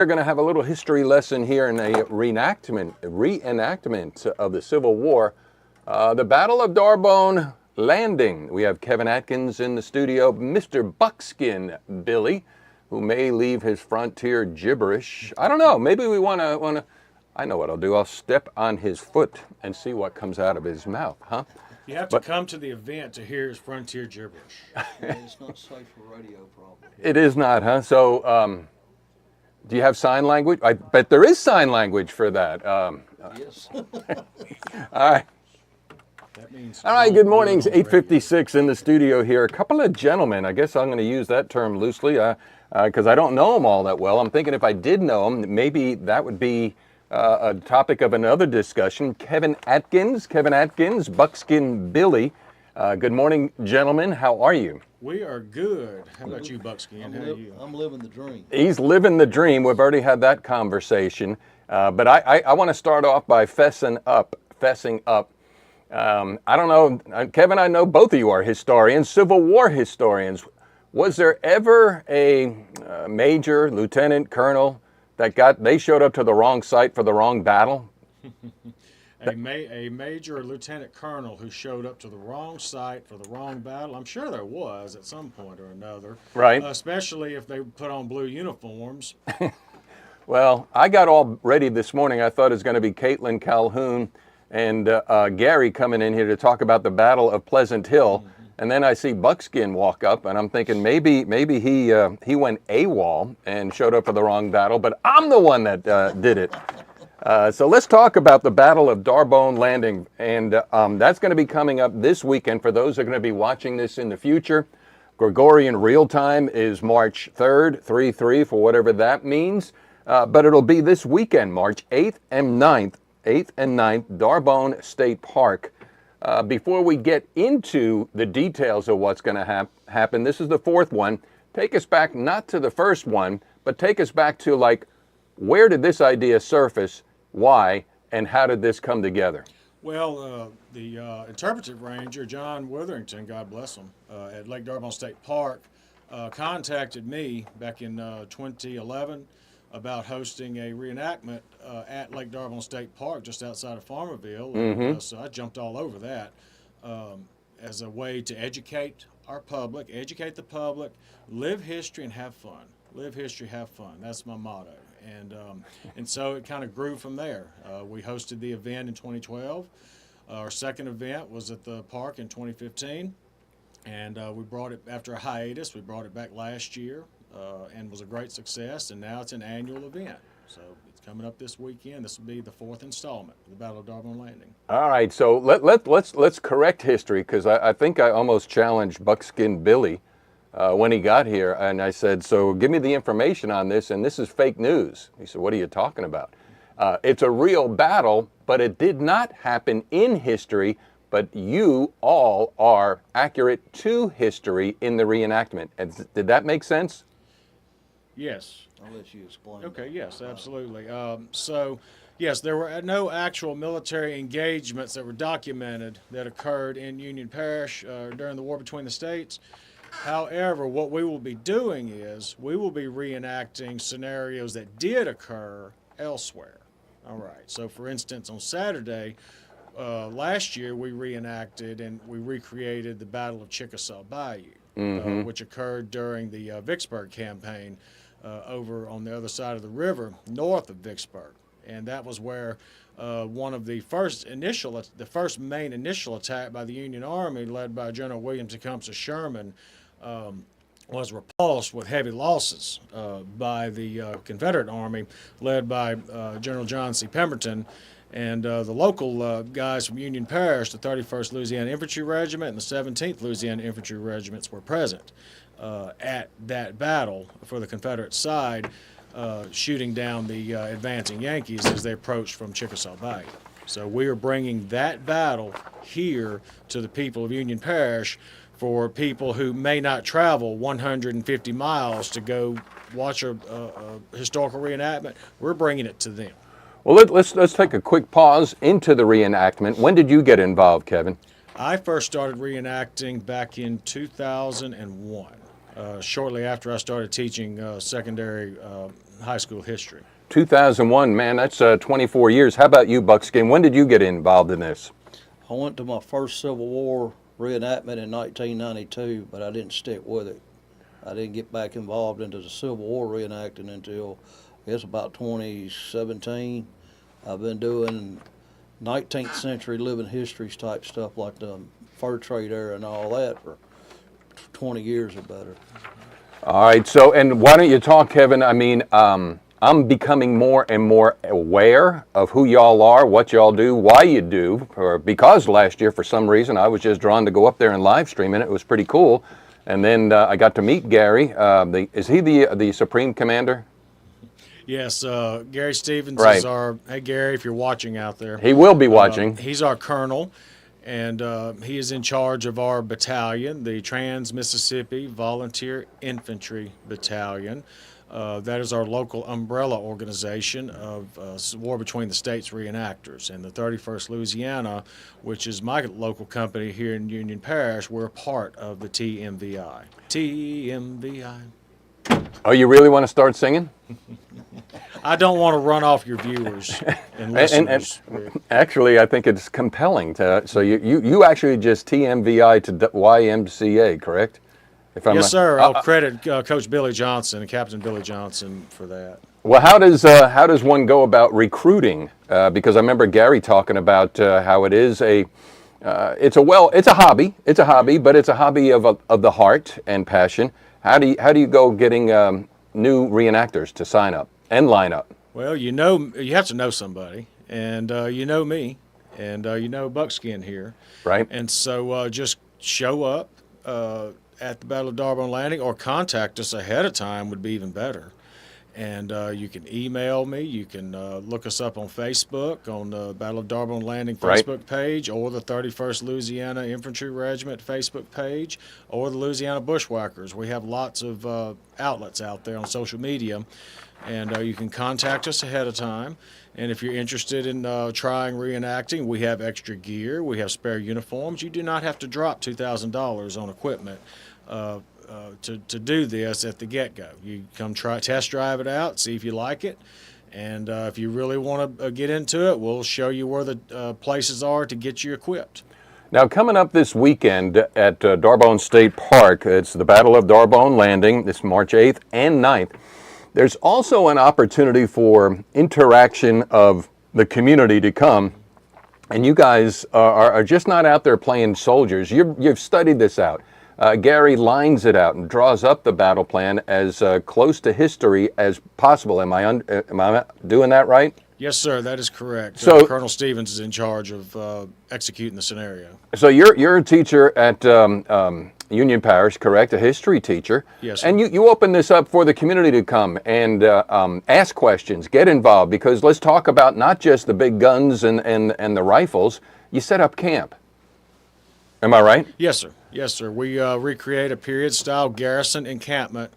We're going to have a little history lesson here in a reenactment of the Civil War. The Battle of D'Arbonne Landing. We have Kevin Adkins in the studio, Mr. Buckskin Billy, who may leave his frontier gibberish. I don't know, maybe we want to, I know what I'll do. I'll step on his foot and see what comes out of his mouth, huh? You have to come to the event to hear his frontier gibberish. Yeah, it's not safe for radio, probably. It is not, huh? So, do you have sign language? I bet there is sign language for that. Yes. All right. That means All right, good morning. It's 8:56 in the studio here. A couple of gentlemen, I guess I'm going to use that term loosely because I don't know them all that well. I'm thinking if I did know them, maybe that would be a topic of another discussion. Kevin Adkins, Buckskin Billy. Good morning, gentlemen. How are you? We are good. How about you, Buckskin? How are you? I'm living the dream. He's living the dream. We've already had that conversation. But I want to start off by fessing up. I don't know, Kevin, I know both of you are historians, Civil War historians. Was there ever a major, lieutenant, colonel that they showed up to the wrong site for the wrong battle? A major or lieutenant colonel who showed up to the wrong site for the wrong battle? I'm sure there was at some point or another. Right. Especially if they put on blue uniforms. Well, I got all ready this morning. I thought it was going to be Caitlin Calhoun and Gary coming in here to talk about the Battle of Pleasant Hill. And then I see Buckskin walk up, and I'm thinking maybe he went AWOL and showed up for the wrong battle, but I'm the one that did it. So let's talk about the Battle of D'Arbonne Landing, and that's going to be coming up this weekend for those who are going to be watching this in the future. Gregorian real time is March 3rd, 3/3 for whatever that means, but it'll be this weekend, March 8th and 9th, D'Arbonne State Park. Before we get into the details of what's going to happen, this is the fourth one. Take us back, not to the first one, but take us back to, like, where did this idea surface, why, and how did this come together? Well, the interpretive ranger, John Witherington, God bless him, at Lake D'Arbonne State Park, contacted me back in 2011 about hosting a reenactment at Lake D'Arbonne State Park just outside of Farmerville. And, so I jumped all over that as a way to educate the public, live history and have fun. Live history, have fun. That's my motto. And so it kind of grew from there. We hosted the event in 2012. Our second event was at the park in 2015. And we brought it, after a hiatus, we brought it back last year. And was a great success, and now it's an annual event. So it's coming up this weekend. This will be the fourth installment of the Battle of D'Arbonne Landing. All right, so let's correct history, because I think I almost challenged Buckskin Billy when he got here, and I said, so give me the information on this, and this is fake news. He said, what are you talking about? It's a real battle, but it did not happen in history, but you all are accurate to history in the reenactment. Did that make sense? Yes. I'll let you explain. Okay, yes, absolutely. So, yes, there were no actual military engagements that were documented that occurred in Union Parish during the war between the states. However, what we will be doing is we will be reenacting scenarios that did occur elsewhere. All right, so for instance, on Saturday, last year we reenacted and we recreated the Battle of Chickasaw Bayou, which occurred during the Vicksburg campaign over on the other side of the river, north of Vicksburg. And that was where one of the first main initial attack by the Union Army, led by General William Tecumseh Sherman, was repulsed with heavy losses by the Confederate Army, led by General John C. Pemberton. And the local guys from Union Parish, the 31st Louisiana Infantry Regiment and the 17th Louisiana Infantry Regiments were present at that battle for the Confederate side, shooting down the advancing Yankees as they approached from Chickasaw Bayou. So we are bringing that battle here to the people of Union Parish for people who may not travel 150 miles to go watch a historical reenactment. We're bringing it to them. Well, let's take a quick pause into the reenactment. When did you get involved, Kevin? I first started reenacting back in 2001. shortly after I started teaching secondary high school history. 2001, man, that's 24 years. How about you, Buckskin? When did you get involved in this? I went to my first Civil War reenactment in 1992, but I didn't stick with it. I didn't get back involved into the Civil War reenacting until, I guess, about 2017. I've been doing 19th century living histories type stuff like the fur trade era and all that for 20 years or better. All right, so, and why don't you talk, Kevin? I mean, I'm becoming more and more aware of who y'all are, what y'all do, why you do, or because last year, for some reason, I was just drawn to go up there and live stream, and it was pretty cool. And then I got to meet Gary. Is he the Supreme Commander? Yes, Gary Stevens Right. is our, hey Gary, if you're watching out there. He will be watching. He's our colonel, and he is in charge of our battalion, the Trans-Mississippi Volunteer Infantry Battalion. That is our local umbrella organization of War Between the States reenactors. And the 31st Louisiana, which is my local company here in Union Parish, we're a part of the TMVI. TMVI. Oh, you really want to start singing? I don't want to run off your viewers and listeners. Actually, I think it's compelling. So you actually just TMVI to YMCA, correct? If I'm Yes, sir. I'll credit Coach Billy Johnson and Captain Billy Johnson for that. Well, how does one go about recruiting? Because I remember Gary talking about how it is it's a hobby. It's a hobby, but it's a hobby of the heart and passion. How do you go getting new reenactors to sign up and line up? Well, you have to know somebody, and you know me, and you know Buckskin here, Right. and so just show up at the Battle of Darbone Landing, or contact us ahead of time would be even better. And you can email me. You can look us up on Facebook, on the Battle of Darbone Landing Right. Facebook page, or the 31st Louisiana Infantry Regiment Facebook page, or the Louisiana Bushwhackers. We have lots of outlets out there on social media, and you can contact us ahead of time. And if you're interested in trying reenacting, we have extra gear. We have spare uniforms. You do not have to drop $2,000 on equipment to do this at the get-go. You come test drive it out, see if you like it, and if you really want to get into it, we'll show you where the places are to get you equipped. Now, coming up this weekend at Darbone State Park, it's the Battle of Darbone Landing. It's March 8th and 9th. There's also an opportunity for interaction of the community to come, and you guys are just not out there playing soldiers. You've studied this out. Gary lines it out and draws up the battle plan as close to history as possible. Am I doing that right? Yes, sir, that is correct. So- Colonel Stevens is in charge of executing the scenario. So you're a teacher at Union Parish, correct? A history teacher. Yes, sir. And you open this up for the community to come and ask questions, get involved, because let's talk about not just the big guns and the rifles. You set up camp. Am I right? Yes, sir. Yes, sir. We recreate a period-style garrison encampment.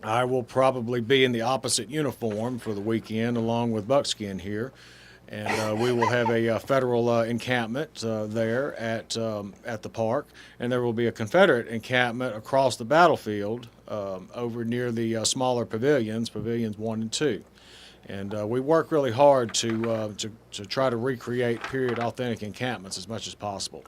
I will probably be in the opposite uniform for the weekend, along with Buckskin here, and we will have a federal encampment there at the park, and there will be a Confederate encampment across the battlefield over near the smaller pavilions 1 and 2. And we work really hard to try to recreate period authentic encampments as much as possible.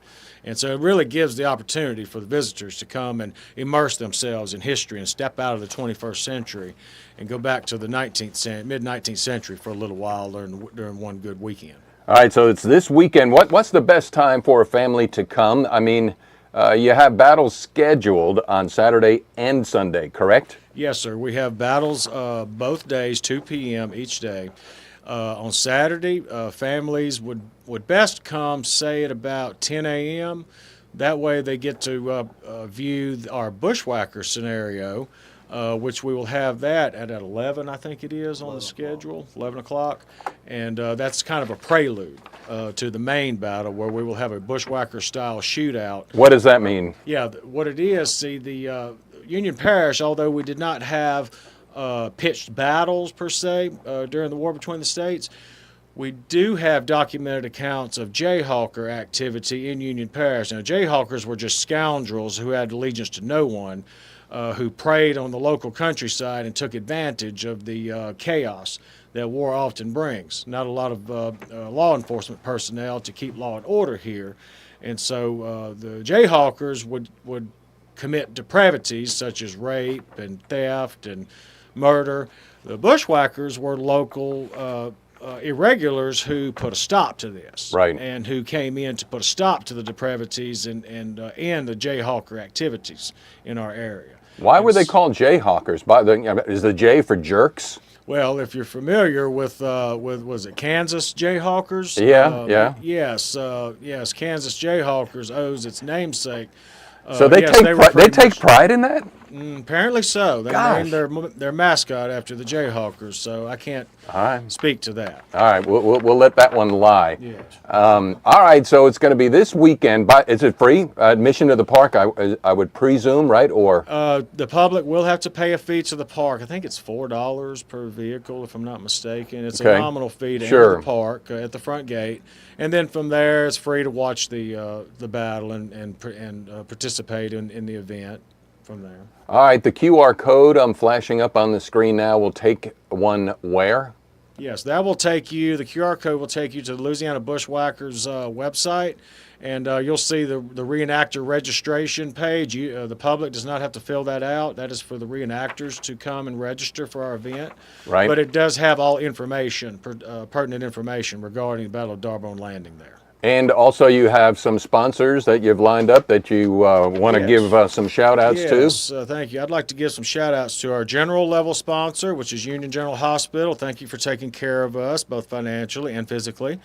And so it really gives the opportunity for the visitors to come and immerse themselves in history and step out of the 21st century and go back to the mid-19th century for a little while during one good weekend. All right, so it's this weekend. What's the best time for a family to come? I mean, you have battles scheduled on Saturday and Sunday, correct? Yes, sir. We have battles both days, 2 p.m. each day. On Saturday, families would best come, say, at about 10 a.m. That way they get to view our bushwhacker scenario, which we will have that at 11, I think it is, on the schedule, 11 o'clock. And that's kind of a prelude to the main battle, where we will have a bushwhacker-style shootout. What does that mean? Yeah, what it is, see, the Union Parish, although we did not have pitched battles per se during the War Between the States, We do have documented accounts of Jayhawker activity in Union Parish. Now, Jayhawkers were just scoundrels who had allegiance to no one, who preyed on the local countryside and took advantage of the chaos that war often brings. Not a lot of law enforcement personnel to keep law and order here. And so the Jayhawkers would commit depravities such as rape and theft and murder. The Bushwhackers were local irregulars who put a stop to this, Right. and who came in to put a stop to the depravities and end the Jayhawker activities in our area. Why were they called Jayhawkers? Is the J for jerks? Well, if you're familiar with was it Kansas Jayhawkers? Yeah, yeah. Yes, Kansas Jayhawkers owes its namesake. So they yes, were they pretty take much- pride in that? Apparently so. They Gosh. named their mascot after the Jayhawkers, so I can't All right. speak to that. All right, we'll let that one lie. Yes. All right, so it's going to be this weekend. But is it free admission to the park? I would presume, right? Or The public will have to pay a fee to the park. I think it's $4 per vehicle, if I'm not mistaken. It's Okay. a nominal fee to Sure. enter the park at the front gate, and then from there, it's free to watch the battle and participate in the event from there. all right, the QR code I'm flashing up on the screen now will take one where? Yes, that will take you. The QR code will take you to the Louisiana Bushwhackers website, and you'll see the reenactor registration page. The public does not have to fill that out. That is for the reenactors to come and register for our event. Right. But it does have all information, pertinent information regarding the Battle of Darbone Landing there. And also you have some sponsors that you've lined up that you want to Yes. give some shout outs to. Yes, thank you. I'd like to give some shout outs to our general level sponsor, which is Union General Hospital. Thank you for taking care of us, both financially and physically.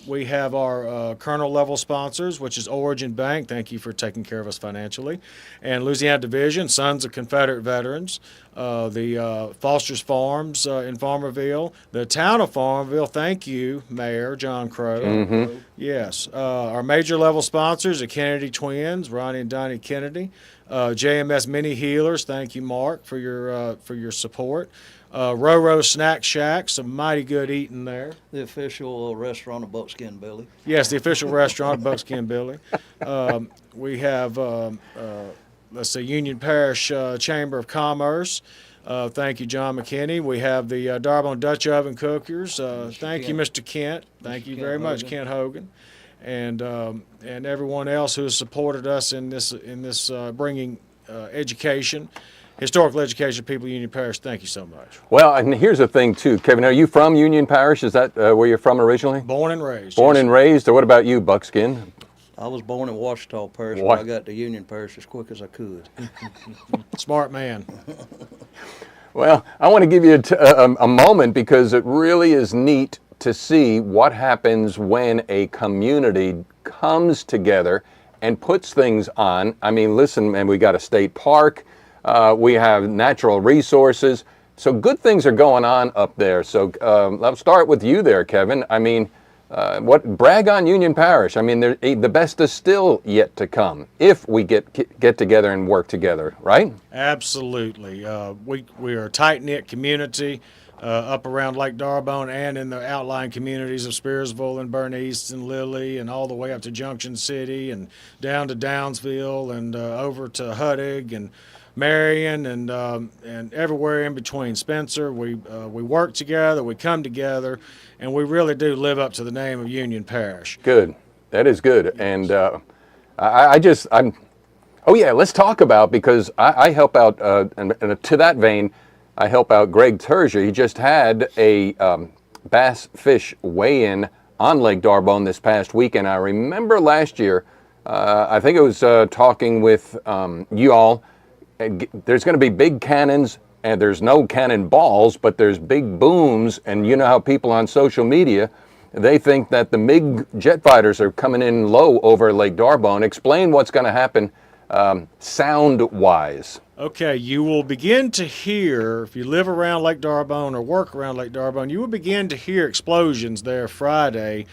We have our colonel level sponsors, which is Origin Bank. Thank you for taking care of us financially. And Louisiana Division, Sons of Confederate Veterans. The Foster's Farms in Farmerville. The town of Farmerville, thank you, Mayor John Crow. Yes. Our major level sponsors, the Kennedy Twins, Ronnie and Donnie Kennedy. JMS Mini Healers, thank you, Mark, for your support. Roro Snack Shack, some mighty good eating there. The official restaurant of Buckskin Billy. Yes, the official restaurant of Buckskin Billy. We have, let's see, Union Parish Chamber of Commerce. Thank you, John McKinney. We have the Darbone Dutch Oven Cookers. Thank you, Mr. Kent. Thank you Kent very much, Hogan. Kent Hogan, and everyone else who has supported us in this bringing education, historical education, to people in Union Parish. Thank you so much. Well, and here's the thing too, Kevin. Are you from Union Parish? Is that where you're from originally? Born and raised. Born yes. and raised. Or what about you, Buckskin? I was born in Ouachita Parish, What? but I got to Union Parish as quick as I could. Smart man. Well, I want to give you a moment because it really is neat to see what happens when a community comes together and puts things on. I mean, listen, man, we got a state park, we have natural resources, so good things are going on up there. So let's start with you there, Kevin. I mean, brag on Union Parish. I mean, the best is still yet to come if we get together and work together, right? Absolutely. We are a tight-knit community up around Lake Darbone and in the outlying communities of Spearsville and Bernice and Lilly and all the way up to Junction City and down to Downsville and over to Huttig and Marion and everywhere in between. Spencer, we work together, we come together, and we really do live up to the name of Union Parish. Good. That is good. And oh yeah, let's talk about, because I help out, and to that vein, I help out Greg Terzier. He just had a bass fish weigh-in on Lake Darbone this past weekend. I remember last year, I think it was talking with you all. There's going to be big cannons, and there's no cannonballs, but there's big booms, and you know how people on social media, they think that the MiG jet fighters are coming in low over Lake Darbone. Explain what's going to happen sound-wise. Okay, you will begin to hear, if you live around Lake D'Arbonne or work around Lake D'Arbonne, you will begin to hear explosions there Friday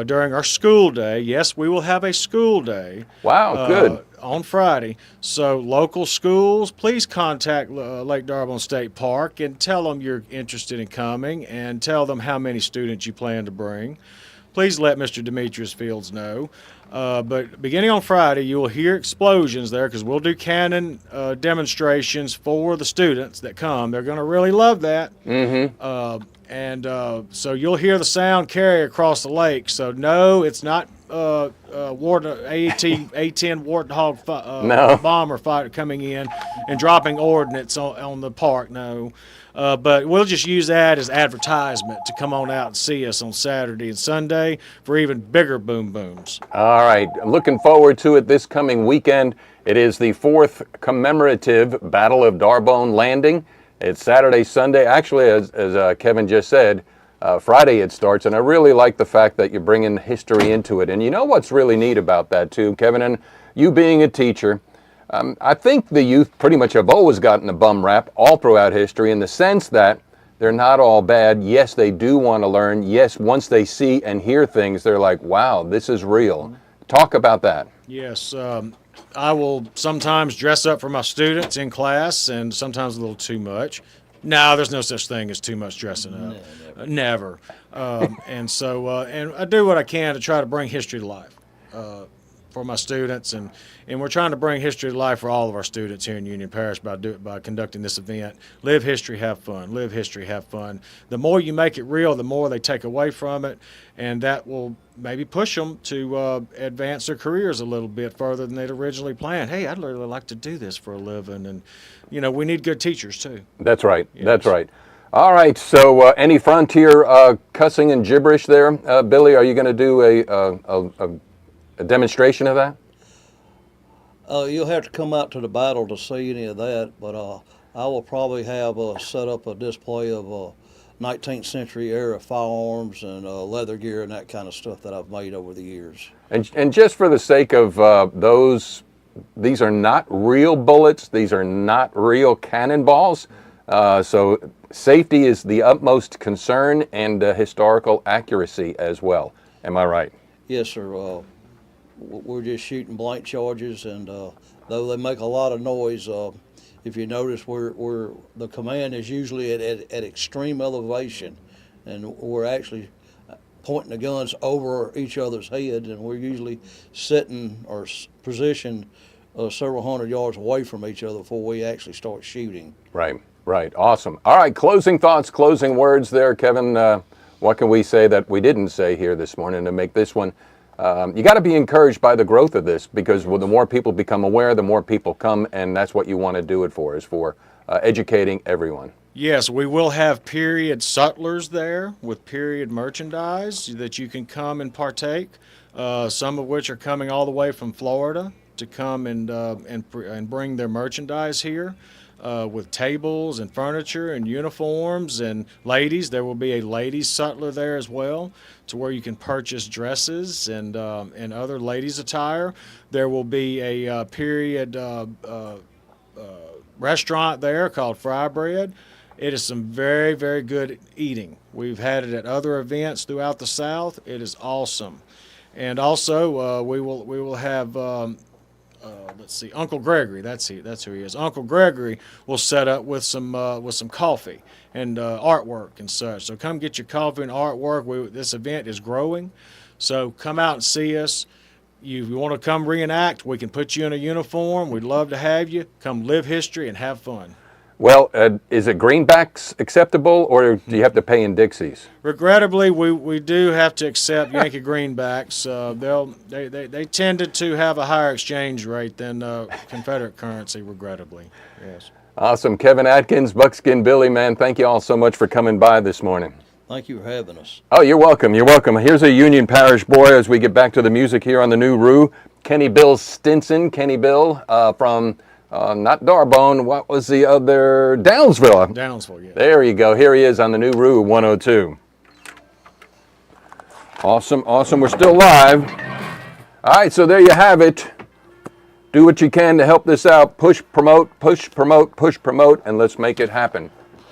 during our school day. Yes, we will have a school day. Wow, good. On Friday. So local schools, please contact Lake D'Arbonne State Park and tell them you're interested in coming and tell them how many students you plan to bring. Please let Mr. Demetrius Fields know. But beginning on Friday, you will hear explosions there because we'll do cannon demonstrations for the students that come. They're going to really love that. So you'll hear the sound carry across the lake. So no, it's not AT-10 Warthog bomber fighter coming in and dropping ordnance on the park. No. But we'll just use that as advertisement to come on out and see us on Saturday and Sunday for even bigger boom booms. All right, I'm looking forward to it this coming weekend. It is the 4th commemorative Battle of D'Arbonne Landing. It's Saturday, Sunday. Actually, as Kevin just said, Friday it starts, and I really like the fact that you're bringing history into it. And you know what's really neat about that too, Kevin, and you being a teacher, I think the youth pretty much have always gotten a bum rap all throughout history in the sense that they're not all bad. Yes, they do want to learn. Yes, once they see and hear things, they're like, wow, this is real. Talk about that. Yes, I will sometimes dress up for my students in class and sometimes a little too much. No, there's no such thing as too much dressing up. Never. And I do what I can to try to bring history to life for my students, and we're trying to bring history to life for all of our students here in Union Parish by conducting this event. Live history, have fun. Live history, have fun. The more you make it real, the more they take away from it, and that will maybe push them to advance their careers a little bit further than they'd originally planned. Hey, I'd really like to do this for a living, and we need good teachers too. That's right. Yes. That's right. All right. So, any frontier cussing and gibberish there, Billy? Are you going to do a demonstration of that? You'll have to come out to the battle to see any of that, but I will probably have set up a display of 19th century era firearms and leather gear and that kind of stuff that I've made over the years. And just for the sake of these are not real bullets. These are not real cannonballs. So safety is the utmost concern, and historical accuracy as well. Am I right? Yes, sir. We're just shooting blank charges, and though they make a lot of noise, if you notice, the command is usually at extreme elevation, and we're actually pointing the guns over each other's head, and we're usually sitting or positioned several hundred yards away from each other before we actually start shooting. Right. Awesome. All right, closing thoughts, closing words there, Kevin. What can we say that we didn't say here this morning to make this one? You got to be encouraged by the growth of this, because the more people become aware, the more people come, and that's what you want to do it for, is for educating everyone. Yes, we will have period sutlers there with period merchandise that you can come and partake, some of which are coming all the way from Florida to come and bring their merchandise here. With tables and furniture and uniforms, and ladies, there will be a ladies sutler there as well, to where you can purchase dresses and other ladies attire. There will be a period restaurant there called Fry Bread. It is some very, very good eating. We've had it at other events throughout the South. It is awesome. And also we will have let's see, Uncle Gregory. That's who he is. Uncle Gregory will set up with some coffee and artwork and such. So come get your coffee and artwork. This event is growing, so come out and see us. You want to come reenact? We can put you in a uniform. We'd love to have you. Come live history and have fun. Well, is it greenbacks acceptable, or do you have to pay in Dixies? Regrettably, we do have to accept Yankee greenbacks. They tended to have a higher exchange rate than Confederate currency, regrettably. Yes. Awesome. Kevin Adkins, Buckskin Billy, man, thank you all so much for coming by this morning. Thank you for having us. Oh, you're welcome. You're welcome. Here's a Union Parish boy as we get back to the music here on the new Roo. Kenny Bill Stinson. Kenny Bill from... not D'Arbonne, what was the other? Downsville. Downsville, yeah. There you go. Here he is on the new Roo 102. Awesome. We're still live. All right, so there you have it. Do what you can to help this out. Push, promote, and let's make it happen.